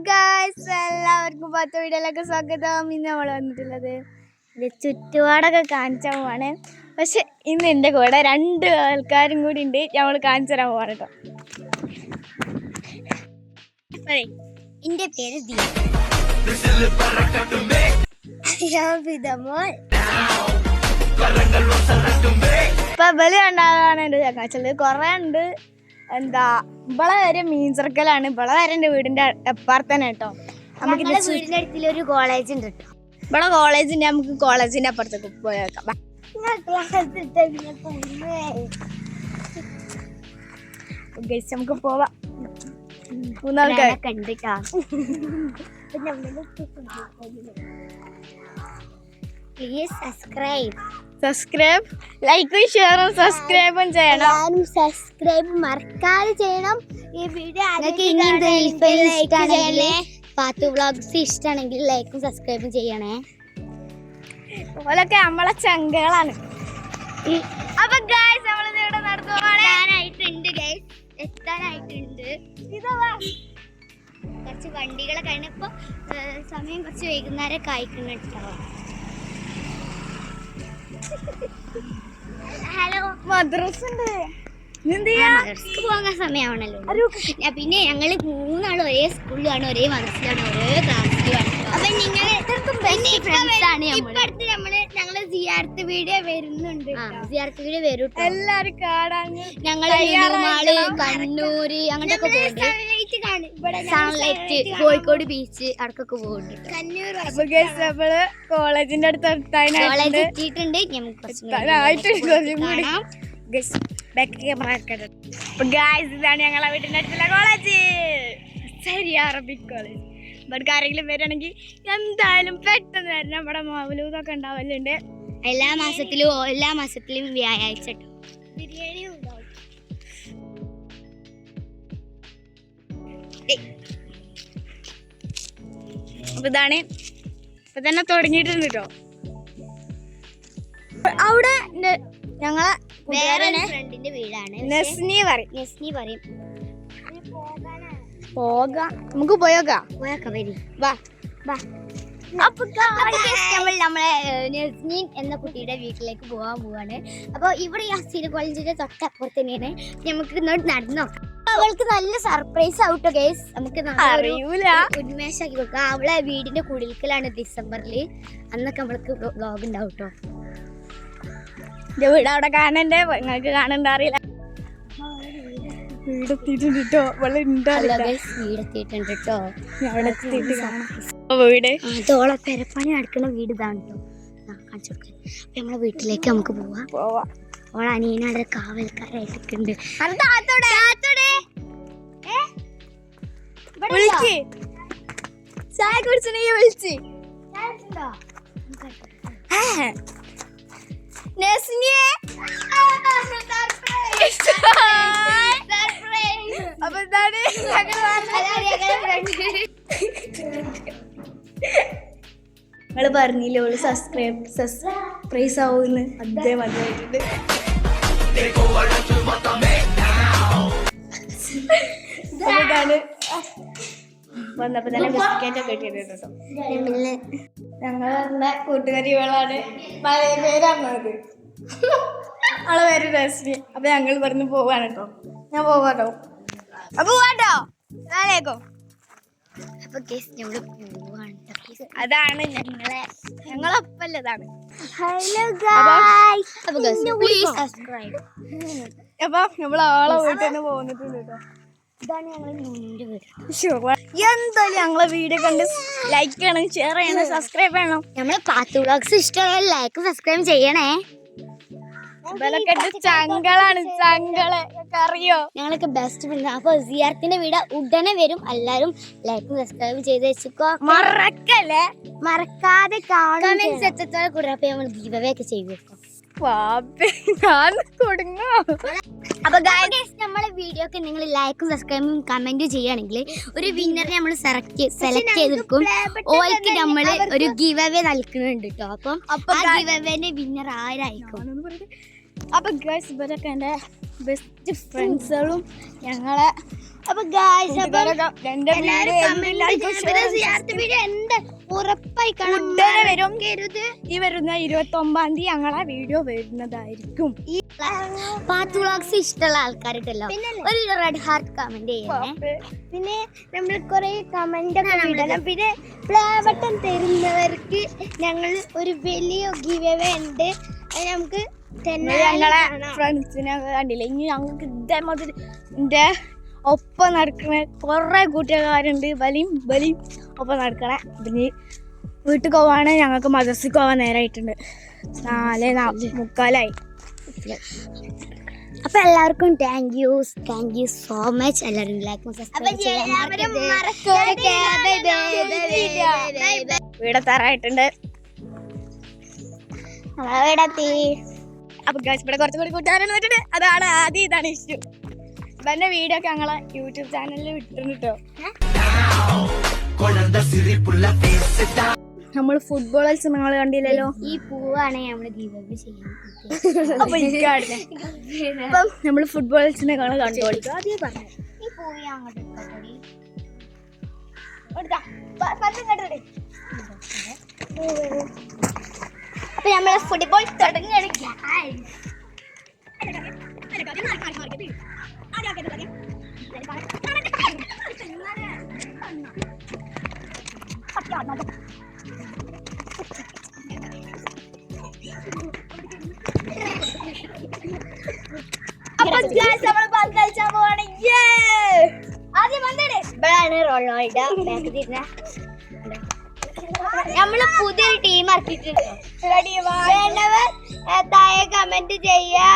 Guys, എല്ലാവർക്കും 10 വീഡിയോയിലേക്ക് സ്വാഗതം. ഇന്ന് നമ്മൾ വന്നിട്ടുള്ളത് ചുറ്റുപാടൊക്കെ കാണിച്ചാൽ പോവാണ്. പക്ഷെ ഇന്ന് എൻ്റെ കൂടെ 2 ആൾക്കാരും കൂടി ഉണ്ട്. നമ്മൾ കാണിച്ചു തരാൻ പോവാണ് കേട്ടോ. എൻ്റെ പേര് ഇപ്പൊ ബലി ഉണ്ടാകാനാണ് എൻ്റെ ചങ്ങാച്ചത്. കുറേ ഉണ്ട്. എന്താ ഇവളെ വരെ മീൻ ചെറുക്കലാണ്. ഇവളെ വരെ എൻ്റെ വീടിന്റെ അപ്പുറത്തന്നെ കേട്ടോ. നമുക്ക് വീടിന്റെ അടുത്തൊരു കോളേജ് ഉണ്ട് കേട്ടോ. ഇവിടെ കോളേജിന്റെ നമുക്ക് കോളേജിന്റെ അപ്പുറത്തേക്ക് പോയേക്കാം. നമുക്ക് പോവാം. 3 ആൾക്കാർ കണ്ടിട്ടാ. പ്ലീസ് സബ്സ്ക്രൈബ് ലൈക്കും ഷെയറും സബ്സ്ക്രൈബും ചെയ്യണം. സബ്സ്ക്രൈബ് മറക്കാതെ ചെയ്യണം. ഈ വീഡിയോ പാത്തു വ്ളോഗ്സ് ഇഷ്ടമാണെങ്കിൽ ലൈക്കും സബ്സ്ക്രൈബും ചെയ്യണേ. ഓലൊക്കെ നമ്മളെ ചങ്കകളാണ്. അപ്പൊ ഗൈസ് നമ്മളിത് ഇവിടെ എത്താനായിട്ടുണ്ട് ഗൈസ്, എത്താനായിട്ടുണ്ട്. കുറച്ച് വണ്ടികളെ കഴിഞ്ഞപ്പോ സമയം കുറച്ച് വൈകുന്നേരം കായ്ക്കുന്നുണ്ടോ. ഹലോ, മദ്രസ ഉണ്ട്. മദ്രസക്ക് പോകാൻ സമയമാണല്ലോ. പിന്നെ ഞങ്ങള് 3 ആളും ഒരേ സ്കൂളിലാണ്, ഒരേ മദ്രസയിലാണ്, ഒരേ ക്ലാസ്സിലാണ്. അപ്പൊ നിങ്ങൾ ഞങ്ങള് സിയാർത്ത് വീഡിയോ വരുന്നുണ്ട്. സിയാർത്ത് വീഡിയോ വരും. എല്ലാരും കാണാൻ ഞങ്ങള് കണ്ണൂര് അങ്ങോട്ടൊക്കെ പോകുന്നുണ്ട്. സൺലൈറ്റ്, കോഴിക്കോട് ബീച്ച് അടക്കൊക്കെ പോകുന്നുണ്ട്. നമ്മള് കോളേജിന്റെ അടുത്ത് കോളേജ് എത്തിയിട്ടുണ്ട്. ഇതാണ് ഞങ്ങളെ വീട്ടിന്റെ അടുത്തുള്ള കോളേജ്, അറബിക് കോളേജ്. ഇവിടെ ആരെങ്കിലും വരികയാണെങ്കിൽ എന്തായാലും പെട്ടെന്ന് വരണം. നമ്മുടെ മൗലൂദൊക്കെ ഉണ്ടാവലുണ്ട് എല്ലാ മാസത്തിലും വ്യാഴാഴ്ച ബിരിയാണി ഉണ്ടാവും. അപ്പൊ ഇതാണ് ഇപ്പൊ തന്നെ തുടങ്ങിയിട്ടുണ്ട് കേട്ടോ. അവിടെ ഞങ്ങളെ വേറെ ഫ്രണ്ടിന്റെ വീടാണ്. നെസ്നി പറയും പോകാം, നമുക്ക് പോയോക്കാം. വാ വാ. നമ്മളെ നെസ്നീൻ എന്ന കുട്ടിയുടെ വീട്ടിലേക്ക് പോവാണ്. അപ്പൊ ഇവിടെ ഈ അസീൽ കോളേജിന്റെ തൊട്ടപ്പുറത്ത് തന്നെയാണ്. നമുക്ക് നടന്നു നോക്കാം. അവൾക്ക് നല്ല സർപ്രൈസ് ആവട്ടോ ഗൈസ്. നമുക്ക് ഉന്മേഷാക്കി കൊടുക്കാം. അവളെ വീടിന്റെ കുടിൽക്കലാണ് ഡിസംബറിൽ. അന്നൊക്കെ നമ്മൾക്ക് വ്ലോഗ് ഉണ്ടാവും കേട്ടോ. എന്റെ വീട് അവിടെ കാണണ്ടേ, നിങ്ങൾക്ക് കാണണ്ട അറിയില്ല. വീടെത്തിയിട്ടുണ്ട് കേട്ടോ. വീടെത്തിയിട്ടുണ്ട് കേട്ടോ. വീട് അതോളെ പെരപ്പണി നടക്കുന്ന വീട് ഇതാണ് കേട്ടോ. കാണിച്ചു കൊടുക്കാൻ. അപ്പൊ നമ്മളെ വീട്ടിലേക്ക് നമുക്ക് പോവാം. ഓളെ അനിയനവിടെ കാവൽക്കാരായിട്ടൊക്കെ ഉണ്ട്. ചായ കുടിച്ചിട്ടുണ്ടെങ്കിൽ വിളിച്ച് അപ്പൊ എന്താണ് നിങ്ങള് പറഞ്ഞില്ലേ ഓള് സർപ്രൈസ് ആവുമെന്ന്. അദ്ദേഹം മതിയായിട്ടുണ്ട്. ഇതാണ് വന്നപ്പോ തന്നെ ബിസ്ക്കറ്റ് ഒക്കെ ഇട്ടിട്ടുണ്ട് കേട്ടോ. ഞങ്ങൾ പറഞ്ഞ കൂട്ടുകാരികളാണ്. പഴയ പേരാണത്. അവളെ പേര് രശ്മി. അപ്പൊ ഞങ്ങൾ പറഞ്ഞ് പോവാണ് കേട്ടോ. ഞാൻ പോവാട്ടോ. അപ്പൊ പോവാട്ടോ. അതാണ് ഞങ്ങളൊപ്പല്ലതാണ്. അപ്പൊ നമ്മൾ ആളെ വീട്ടിൽ തന്നെ പോന്നിട്ടുണ്ട് കേട്ടോ. എന്തായാലും ഞങ്ങളെ വീഡിയോ കണ്ട് ലൈക്ക് ചെയ്യണം, ഷെയർ ചെയ്യണം, സബ്സ്ക്രൈബ് ചെയ്യണം. നമ്മളെ പാത്തു വ്ളോഗ്സ് ഇഷ്ടമായ ലൈക്ക് സബ്സ്ക്രൈബ് ചെയ്യണേ. ചങ്കളാണ്, ചങ്കളെ അറിയോ. ഞങ്ങളൊക്കെ ബെസ്റ്റ് ഫ്രണ്ട്. അപ്പൊ സിയാർത്തിന്റെ വീട് ഉടനെ വരും. എല്ലാരും ലൈക്കും സബ്സ്ക്രൈബ് ചെയ്ത് വെച്ചോ. മറക്കാതെ കമന്റ്സ് എത്രത്തോളം കൂടുതൽ. അപ്പൊ നമ്മൾ ഗിവ് അവേ ഒക്കെ ചെയ്തു വെക്കാം. അപ്പൊ നമ്മളെ വീഡിയോ ഒക്കെ നിങ്ങൾ ലൈക്കും സബ്സ്ക്രൈബും കമന്റും ചെയ്യുകയാണെങ്കിൽ ഒരു വിന്നറിനെ നമ്മൾ സെലക്ട് ചെയ്തെടുക്കും. ഓൾക്ക് നമ്മൾ ഒരു ഗിവ് അവേ നൽകുന്നുണ്ട് കേട്ടോ. അപ്പം ആ ഗിവ് അവേന്റെ വിന്നർ ആരായിരിക്കും? അപ്പൊ ഗൈസ് ഇവരൊക്കെ എൻ്റെ ബെസ്റ്റ് ഫ്രണ്ട്സുകളും ഞങ്ങളെ അപ്പൊ ഗായ്സ് ഉടനെ വരും. ഈ വരുന്ന 29 ഞങ്ങളെ വീഡിയോ വരുന്നതായിരിക്കും. പാത്തു വ്ളോഗ്സ് ഇഷ്ടമുള്ള ആൾക്കാരുണ്ടല്ലോ ഒരു റെഡ് ഹാർട്ട് കമന്റ് ചെയ്യണേ. പിന്നെ നമ്മൾ കുറെ കമന്റ് ഒക്കെ ഇടണം. പിന്നെ പ്ലേ ബട്ടൺ തരുന്നവർക്ക് ഞങ്ങൾ ഒരു വലിയ ഗിവ് അവേ ഉണ്ട്. അത് നമുക്ക് ഞങ്ങളെ ഫ്രണ്ട്സിനെ കണ്ടില്ലേ. ഇനി ഞങ്ങൾക്ക് ഇതേമാതിരി എൻ്റെ ഒപ്പം നടക്കണ കുറേ കൂട്ടുകാരുണ്ട്. ബലിയും ഒപ്പം നടക്കണേ. പിന്നെ വീട്ടിൽ പോവാണ്. ഞങ്ങൾക്ക് മദ്രസക്ക് പോവാൻ നേരമായിട്ടുണ്ട്. 4:45. അപ്പൊ എല്ലാവർക്കും താങ്ക് യു സോ മച്ച്. എല്ലാവരും വീടെ തറായിട്ടുണ്ട്. നമ്മളെ വീടെത്തി. അപ്പൊ ഗൈസ് ഇവിടെ കുറച്ചുകൂടി കൂട്ടുകാരെന്ന് വെച്ചിട്ട് അതാണ് ആദ്യം. ഇതാണ് ഇഷ്യൂ. ഇവന്റെ വീഡിയോ ഒക്കെ ഞങ്ങളെ യൂട്യൂബ് ചാനലിൽ വിട്ടിട്ടുണ്ട് കേട്ടോ. നമ്മൾ ഫുട്ബോൾ കളിച്ച് നിങ്ങൾ കണ്ടില്ലല്ലോ. ഈ പൂവാണ് നമ്മള് ഗിവ് അവേ ചെയ്യുന്നത്. അപ്പം നമ്മൾ ഫുട്ബോൾ കളിച്ചിനെ കണ്ടോളി. ഈ പൂവ് അങ്ങോട്ട് അപ്പൊ നമ്മളെ ഫുട്ബോൾ തുടങ്ങുകയാണ്. ഇവിടാണ് റൊണാൾഡോ ബാക്ക് തിരിഞ്ഞ. നമ്മള് പുതിയൊരു ടീം ഇറക്കിയിട്ടുണ്ട്. വേണ്ടവർ താഴെ കമന്റ് ചെയ്യാ.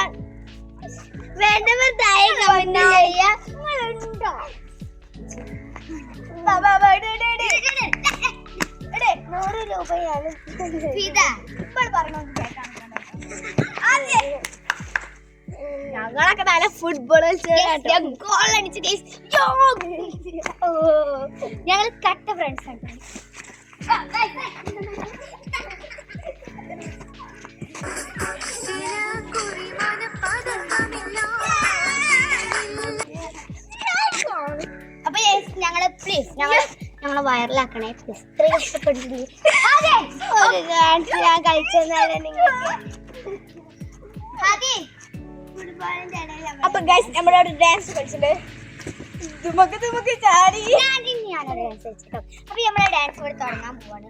100 രൂപയാണ്. ഞങ്ങളൊക്കെ നല്ല ഫുട്ബോൾ ഞങ്ങൾ കട്ട ഫ്രണ്ട്സ് ആണ്. അപ്പൊ ഞങ്ങള് പ്ലീസ് ഞങ്ങളെ വൈറലാക്കണേ പ്ലീസ്. ഇത്രയും കഷ്ടപ്പെട്ടിട്ടുണ്ട്. ഞാൻ കളിച്ചെന്നാലും അപ്പൊ ഗൈസ് നമ്മളോട് ഡാൻസ് കളിച്ചിട്ടുണ്ട്. ചാടി അപ്പൊ നമ്മളെ ഡാൻസ് കൂടെ തുടങ്ങാൻ പോവാണ്.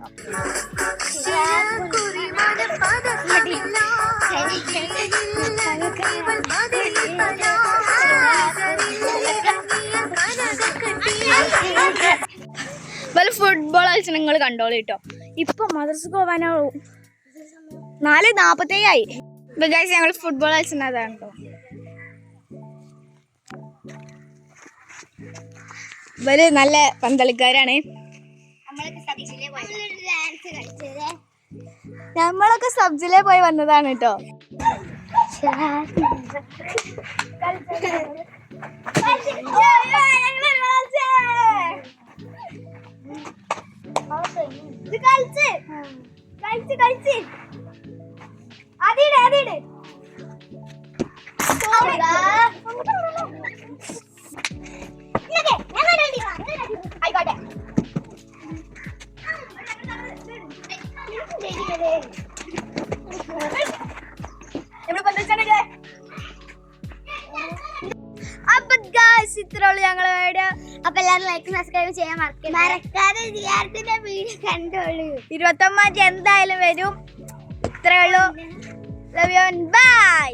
ഫുട്ബോൾ കളിച്ച് നിങ്ങൾ കണ്ടോളൂ കേട്ടോ. ഇപ്പൊ മദ്രസക്ക് പോവാനാവും. 4:47 ഇപ്പൊ ഗൈസ് ഞങ്ങൾ ഫുട്ബോൾ കളിച്ചതാണ് കേട്ടോ. ഇവര് നല്ല പന്തളിക്കാരാണ്. നമ്മളൊക്കെ സബ്ജിലെ പോയി വന്നതാണ് കേട്ടോ. ആയിക്കോട്ടെ. അപ്പൊ ഗൈസ് ഇത്രയുള്ളൂ ഞങ്ങളെ വീഡിയോ. അപ്പൊ എല്ലാവരും ലൈക്ക് സബ്സ്ക്രൈബ് ചെയ്യാൻ മറക്കാതെ വീഡിയോ കണ്ടോളൂ. 29 എന്തായാലും വരും. ഇത്രയുള്ളൂ. Love you. ബൈ.